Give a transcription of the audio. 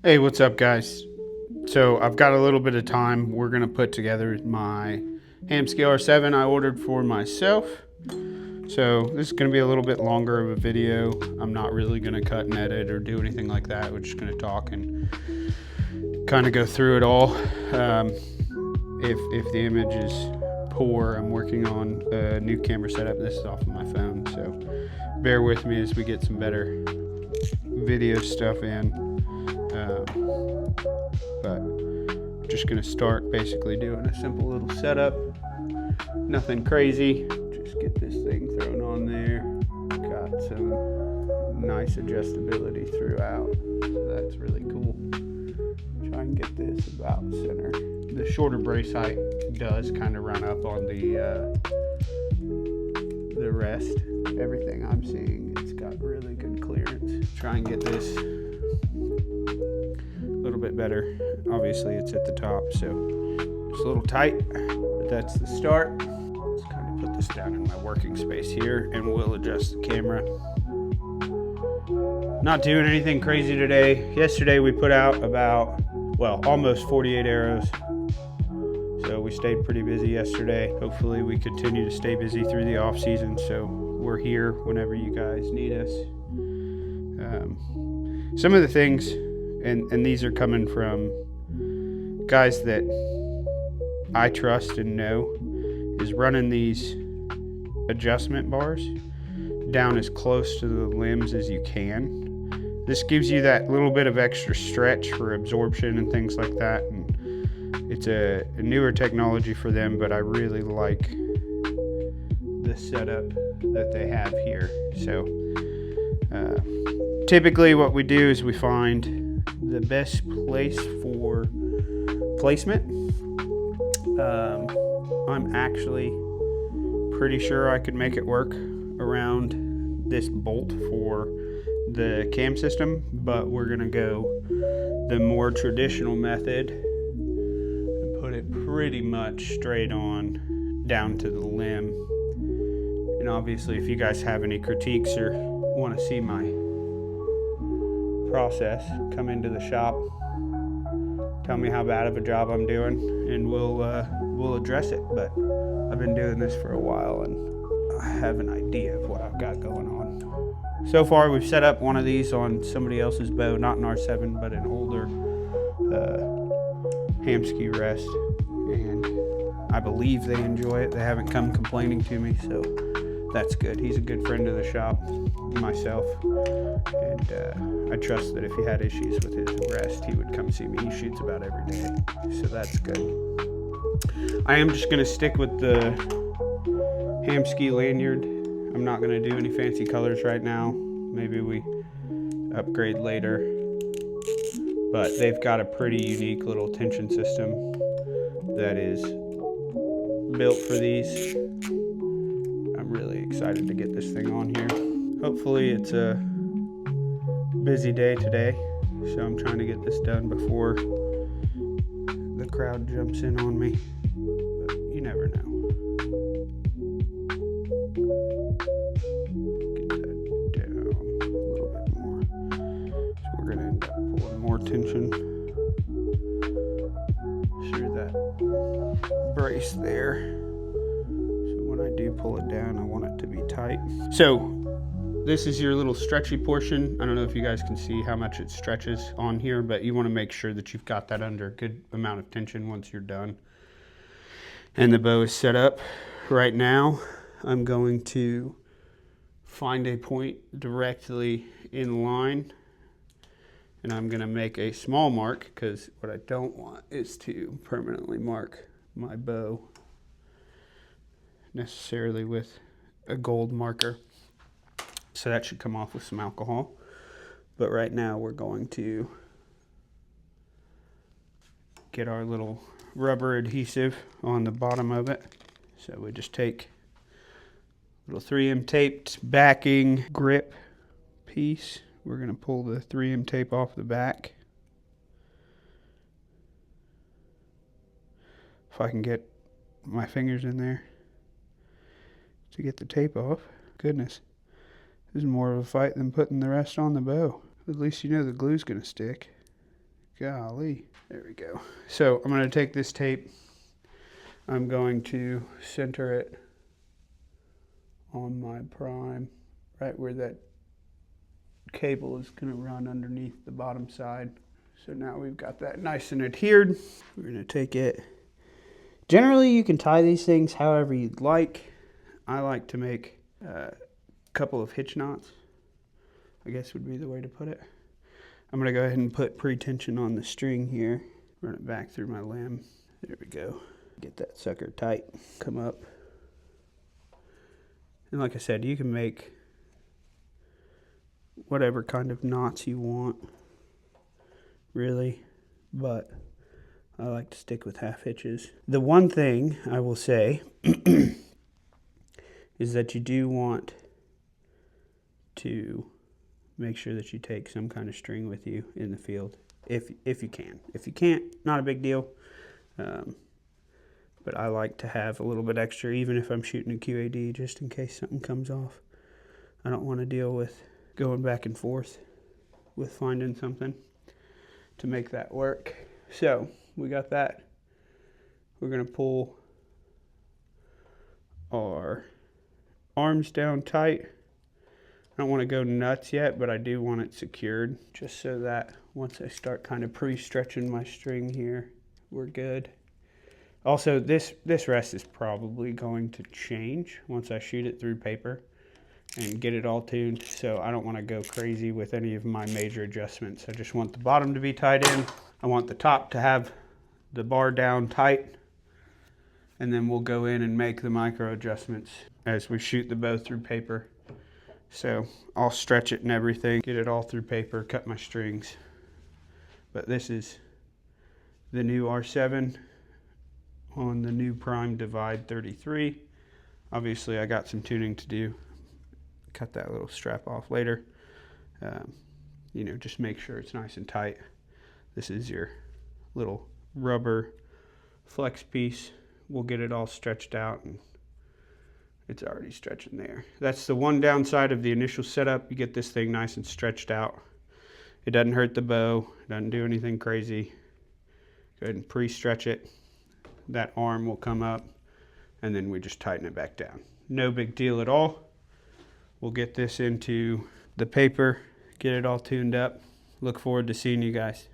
Hey, what's up, guys? So I've got a little bit of time. We're gonna put together my Hamskea R7 I ordered for myself. So this is gonna be a little bit longer of a video. I'm not really gonna cut and edit or do anything like that. We're just gonna talk and kind of go through it all. If the image is poor, I'm working on a new camera setup. This is off of my phone, so bear with me as we get some better video stuff in. But just gonna start basically doing a simple little setup. Nothing crazy. Just get this thing thrown on there. Got some nice adjustability throughout, so that's really cool. Try and get this about center. The shorter brace height does kind of run up on the rest. Everything I'm seeing, it's got really good clearance. Try and get this a little bit better. Obviously it's at the top, so it's a little tight, but that's the start. Let's kind of put this down in my working space here, and we'll adjust the camera. Not doing anything crazy today. Yesterday we put out about, well, almost 48 arrows. So we stayed pretty busy yesterday. Hopefully we continue to stay busy through the off season, so we're here whenever you guys need us. Some of the things, and these are coming from guys that I trust and know, is running these adjustment bars down as close to the limbs as you can. This gives you that little bit of extra stretch for absorption and things like that. And it's a newer technology for them, but I really like the setup that they have here. So typically what we do is we find the best place for placement. I'm actually pretty sure I could make it work around this bolt for the cam system, but we're gonna go the more traditional method and put it pretty much straight on down to the limb. And obviously if you guys have any critiques or want to see my process, come into the shop, tell me how bad of a job I'm doing, and we'll address it. But I've been doing this for a while and I have an idea of what I've got going on. So far we've set up one of these on somebody else's bow, not an R7 but an older Hamskea rest, and I believe they enjoy it. They haven't come complaining to me, so that's good. He's a good friend of the shop, myself, and I trust that if he had issues with his rest, he would come see me. He shoots about every day, so that's good. I am just gonna stick with the Hamskea lanyard. I'm not gonna do any fancy colors right now. Maybe we upgrade later, but they've got a pretty unique little tension system that is built for these. I'm really excited to get this thing on here. Hopefully it's a busy day today, so I'm trying to get this done before the crowd jumps in on me, but you never know. Get that down a little bit more. So we're gonna end up pulling more tension through that brace there. So when I do pull it down, I want it to be tight. So this is your little stretchy portion. I don't know if you guys can see how much it stretches on here, but you want to make sure that you've got that under a good amount of tension once you're done. And the bow is set up. Right now, I'm going to find a point directly in line, and I'm going to make a small mark, because what I don't want is to permanently mark my bow necessarily with a gold marker. So that should come off with some alcohol. But right now we're going to get our little rubber adhesive on the bottom of it. So we just take a little 3M taped backing grip piece. We're going to pull the 3M tape off the back. If I can get my fingers in there to get the tape off. Goodness. This is more of a fight than putting the rest on the bow. At least you know the glue's gonna stick. Golly. There we go. So I'm going to take this tape. I'm going to center it on my prime, right where that cable is going to run underneath the bottom side. So now we've got that nice and adhered. We're going to take it. Generally, you can tie these things however you'd like. I like to make a couple of hitch knots, I guess would be the way to put it. I'm going to go ahead and put pre-tension on the string here. Run it back through my limb. There we go. Get that sucker tight. Come up. And like I said, you can make whatever kind of knots you want, really, but I like to stick with half hitches. The one thing I will say is that you do want to make sure that you take some kind of string with you in the field, if you can. If you can't, not a big deal. But I like to have a little bit extra, even if I'm shooting a QAD, just in case something comes off. I don't want to deal with going back and forth with finding something to make that work. So we got that. We're going to pull our arms down tight. I don't want to go nuts yet, but I do want it secured, just so that once I start kind of pre-stretching my string here, we're good. Also, this rest is probably going to change once I shoot it through paper and get it all tuned, so I don't want to go crazy with any of my major adjustments. I just want the bottom to be tied in. I want the top to have the bar down tight, and then we'll go in and make the micro adjustments as we shoot the bow through paper. So I'll stretch it and everything, get it all through paper, cut my strings. But this is the new R7 on the new Prime Divide 33. Obviously I got some tuning to do. Cut that little strap off later. You know, just make sure it's nice and tight. This is your little rubber flex piece. We'll get it all stretched out, and it's already stretching there. That's the one downside of the initial setup. You get this thing nice and stretched out. It doesn't hurt the bow, doesn't do anything crazy. Go ahead and pre-stretch it. That arm will come up, and then we just tighten it back down. No big deal at all. We'll get this into the paper, get it all tuned up. Look forward to seeing you guys.